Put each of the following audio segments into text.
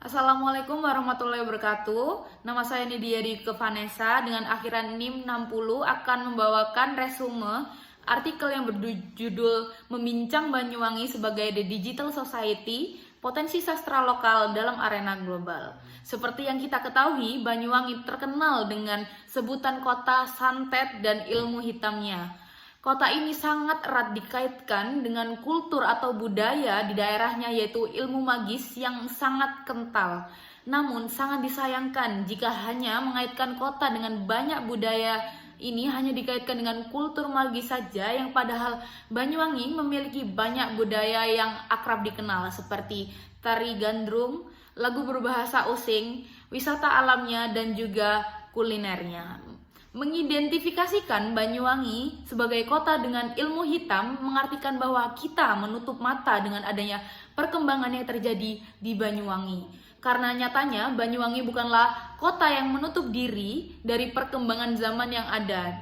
Assalamualaikum warahmatullahi wabarakatuh. Nama saya Nidia Dike Vanessa dengan akhiran NIM 60 akan membawakan resume artikel yang berjudul Membincang Banyuwangi sebagai The Digital Society, Potensi Sastra Lokal dalam Arena Global. Seperti yang kita ketahui, Banyuwangi terkenal dengan sebutan kota santet dan ilmu hitamnya. Kota ini sangat erat dikaitkan dengan kultur atau budaya di daerahnya, yaitu ilmu magis yang sangat kental. Namun sangat disayangkan jika hanya mengaitkan kota dengan banyak budaya ini hanya dikaitkan dengan kultur magis saja, yang padahal Banyuwangi memiliki banyak budaya yang akrab dikenal seperti tari gandrung, lagu berbahasa Osing, wisata alamnya, dan juga kulinernya. Mengidentifikasikan Banyuwangi sebagai kota dengan ilmu hitam mengartikan bahwa kita menutup mata dengan adanya perkembangan yang terjadi di Banyuwangi. Karena nyatanya Banyuwangi bukanlah kota yang menutup diri dari perkembangan zaman yang ada.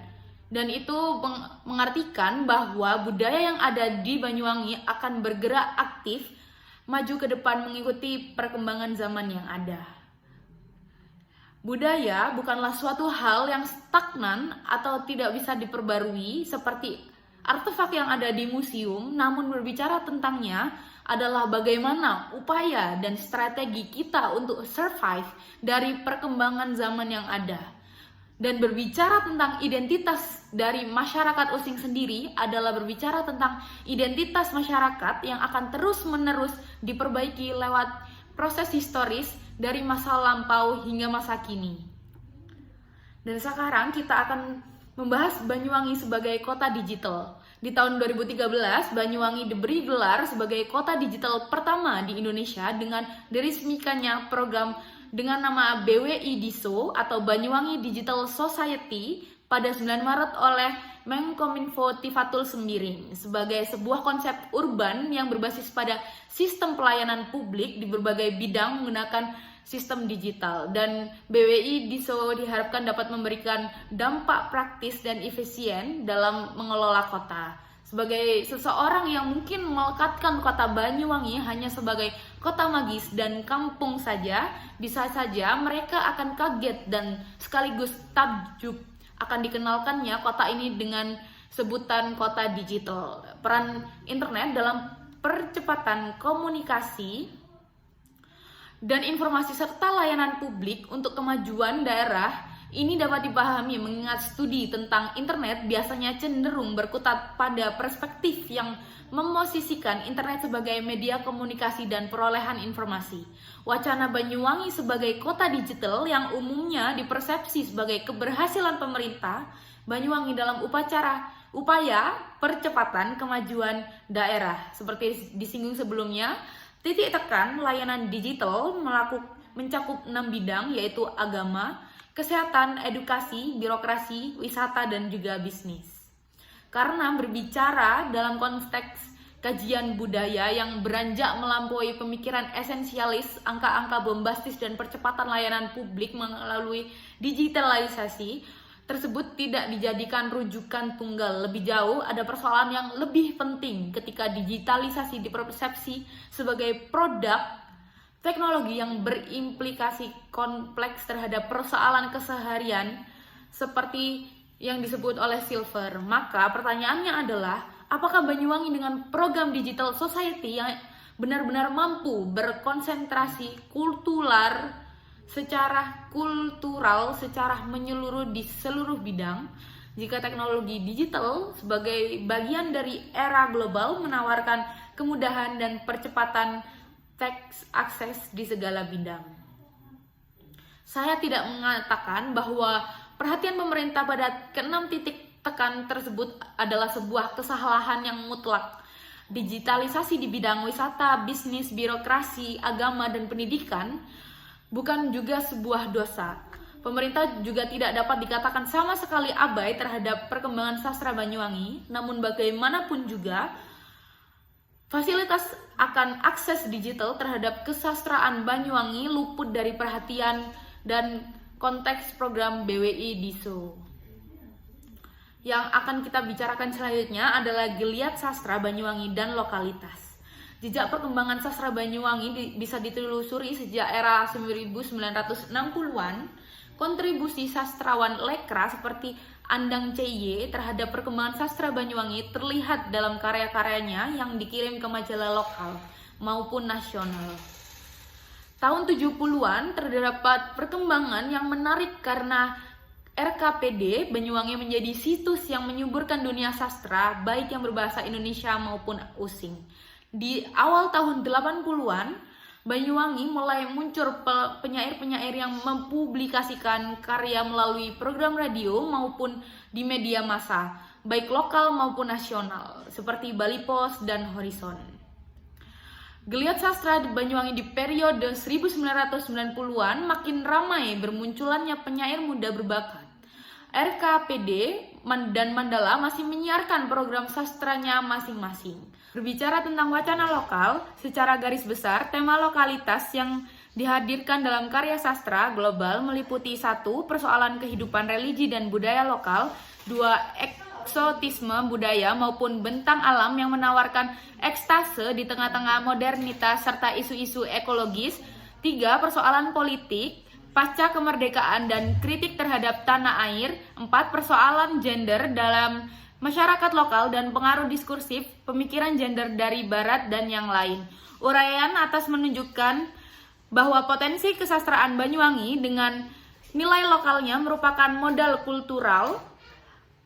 Dan itu mengartikan bahwa budaya yang ada di Banyuwangi akan bergerak aktif maju ke depan mengikuti perkembangan zaman yang ada. Budaya bukanlah suatu hal yang stagnan atau tidak bisa diperbarui seperti artefak yang ada di museum, namun berbicara tentangnya adalah bagaimana upaya dan strategi kita untuk survive dari perkembangan zaman yang ada. Dan berbicara tentang identitas dari masyarakat Osing sendiri adalah berbicara tentang identitas masyarakat yang akan terus-menerus diperbaiki lewat proses historis dari masa lampau hingga masa kini. Dan sekarang kita akan membahas Banyuwangi sebagai kota digital. Di tahun 2013, Banyuwangi diberi gelar sebagai kota digital pertama di Indonesia dengan diresmikannya program dengan nama BWI DISO atau Banyuwangi Digital Society pada 9 Maret oleh Menkominfo Tifatul Sembiring sebagai sebuah konsep urban yang berbasis pada sistem pelayanan publik di berbagai bidang menggunakan sistem digital. Dan BWI DISO diharapkan dapat memberikan dampak praktis dan efisien dalam mengelola kota. Sebagai seseorang yang mungkin melekatkan kota Banyuwangi hanya sebagai kota magis dan kampung saja, bisa saja mereka akan kaget dan sekaligus takjub akan dikenalkannya kota ini dengan sebutan kota digital. Peran internet dalam percepatan komunikasi dan informasi serta layanan publik untuk kemajuan daerah ini dapat dipahami mengingat studi tentang internet biasanya cenderung berkutat pada perspektif yang memosisikan internet sebagai media komunikasi dan perolehan informasi. Wacana Banyuwangi sebagai kota digital yang umumnya dipersepsi sebagai keberhasilan pemerintah Banyuwangi dalam upaya percepatan kemajuan daerah. Seperti disinggung sebelumnya, titik tekan layanan digital mencakup 6 bidang, yaitu agama, kesehatan, edukasi, birokrasi, wisata, dan juga bisnis. Karena berbicara dalam konteks kajian budaya yang beranjak melampaui pemikiran esensialis, angka-angka bombastis, dan percepatan layanan publik melalui digitalisasi tersebut tidak dijadikan rujukan tunggal. Lebih jauh, ada persoalan yang lebih penting ketika digitalisasi dipersepsi sebagai produk teknologi yang berimplikasi kompleks terhadap persoalan keseharian seperti yang disebut oleh Silver. Maka pertanyaannya adalah, apakah Banyuwangi dengan program Digital Society yang benar-benar mampu berkonsentrasi secara kultural secara menyeluruh di seluruh bidang, jika teknologi digital sebagai bagian dari era global menawarkan kemudahan dan percepatan akses di segala bidang. Saya tidak mengatakan bahwa perhatian pemerintah pada ke-6 titik tekan tersebut adalah sebuah kesalahan yang mutlak. Digitalisasi di bidang wisata, bisnis, birokrasi, agama, dan pendidikan bukan juga sebuah dosa. Pemerintah juga tidak dapat dikatakan sama sekali abai terhadap perkembangan sastra Banyuwangi, namun bagaimanapun juga fasilitas akan akses digital terhadap kesastraan Banyuwangi luput dari perhatian dan konteks program BWI DISO. Yang akan kita bicarakan selanjutnya adalah geliat sastra Banyuwangi dan lokalitas. Jejak perkembangan sastra Banyuwangi bisa ditelusuri sejak era 1960-an. Kontribusi sastrawan lekra seperti Andang C.Y. terhadap perkembangan sastra Banyuwangi terlihat dalam karya-karyanya yang dikirim ke majalah lokal maupun nasional. Tahun 70-an terdapat perkembangan yang menarik karena RKPD Banyuwangi menjadi situs yang menyuburkan dunia sastra baik yang berbahasa Indonesia maupun Using. Di awal tahun 80-an, Banyuwangi mulai muncul penyair-penyair yang mempublikasikan karya melalui program radio maupun di media massa, baik lokal maupun nasional, seperti Bali Post dan Horizon. Geliat sastra di Banyuwangi di periode 1990-an makin ramai bermunculannya penyair muda berbakat. RKPD dan Mandala masih menyiarkan program sastranya masing-masing. Berbicara tentang wacana lokal, secara garis besar, tema lokalitas yang dihadirkan dalam karya sastra global meliputi 1. Persoalan kehidupan religi dan budaya lokal, 2. Eksotisme budaya maupun bentang alam yang menawarkan ekstase di tengah-tengah modernitas serta isu-isu ekologis, 3. Persoalan politik, pasca kemerdekaan dan kritik terhadap tanah air, 4. Persoalan gender dalam masyarakat lokal dan pengaruh diskursif pemikiran gender dari barat dan yang lain. Uraian atas menunjukkan bahwa potensi kesastraan Banyuwangi dengan nilai lokalnya merupakan modal kultural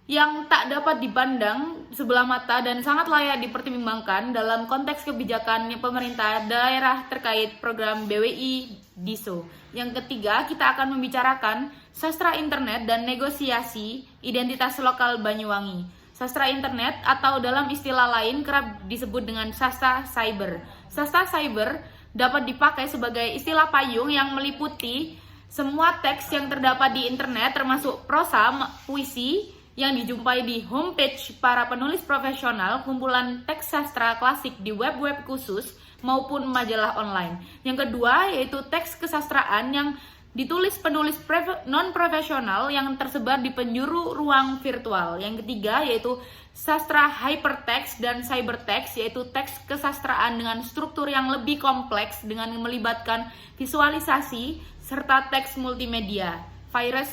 yang tak dapat dipandang sebelah mata dan sangat layak dipertimbangkan dalam konteks kebijakan pemerintah daerah terkait program BWI DISO. Yang ketiga, kita akan membicarakan sastra internet dan negosiasi identitas lokal Banyuwangi. Sastra internet atau dalam istilah lain kerap disebut dengan sastra cyber. Sastra cyber dapat dipakai sebagai istilah payung yang meliputi semua teks yang terdapat di internet termasuk prosa, puisi yang dijumpai di homepage para penulis profesional, kumpulan teks sastra klasik di web-web khusus maupun majalah online. Yang kedua yaitu teks kesastraan yang ditulis penulis non-profesional yang tersebar di penjuru ruang virtual. Yang ketiga yaitu sastra hypertext dan cybertext, yaitu teks kesastraan dengan struktur yang lebih kompleks dengan melibatkan visualisasi serta teks multimedia. Virus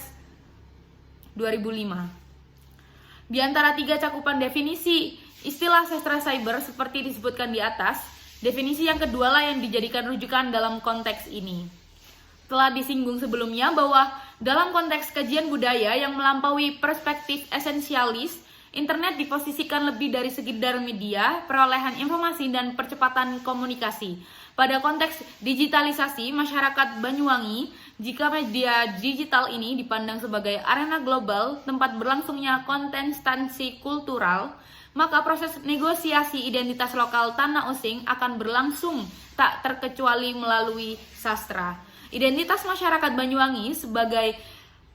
2005. Di antara 3 cakupan definisi istilah sastra cyber seperti disebutkan di atas, definisi yang kedua lah yang dijadikan rujukan dalam konteks ini. Telah disinggung sebelumnya bahwa dalam konteks kajian budaya yang melampaui perspektif esensialis, internet diposisikan lebih dari sekedar media, perolehan informasi, dan percepatan komunikasi. Pada konteks digitalisasi masyarakat Banyuwangi, jika media digital ini dipandang sebagai arena global, tempat berlangsungnya kontestasi kultural, maka proses negosiasi identitas lokal tanah Using akan berlangsung tak terkecuali melalui sastra. Identitas masyarakat Banyuwangi sebagai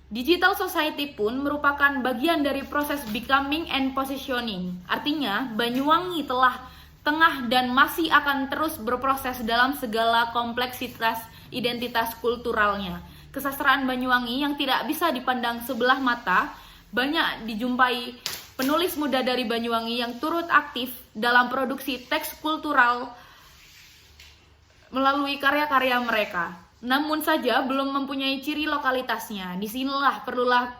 digital society pun merupakan bagian dari proses becoming and positioning. Artinya, Banyuwangi telah tengah dan masih akan terus berproses dalam segala kompleksitas identitas kulturalnya. Kesastraan Banyuwangi yang tidak bisa dipandang sebelah mata, banyak dijumpai penulis muda dari Banyuwangi yang turut aktif dalam produksi teks kultural melalui karya-karya mereka. Namun saja belum mempunyai ciri lokalitasnya. Disinilah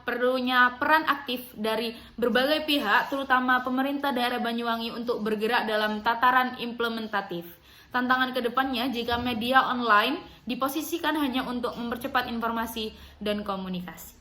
perlunya peran aktif dari berbagai pihak, terutama pemerintah daerah Banyuwangi untuk bergerak dalam tataran implementatif. Tantangan kedepannya jika media online diposisikan hanya untuk mempercepat informasi dan komunikasi.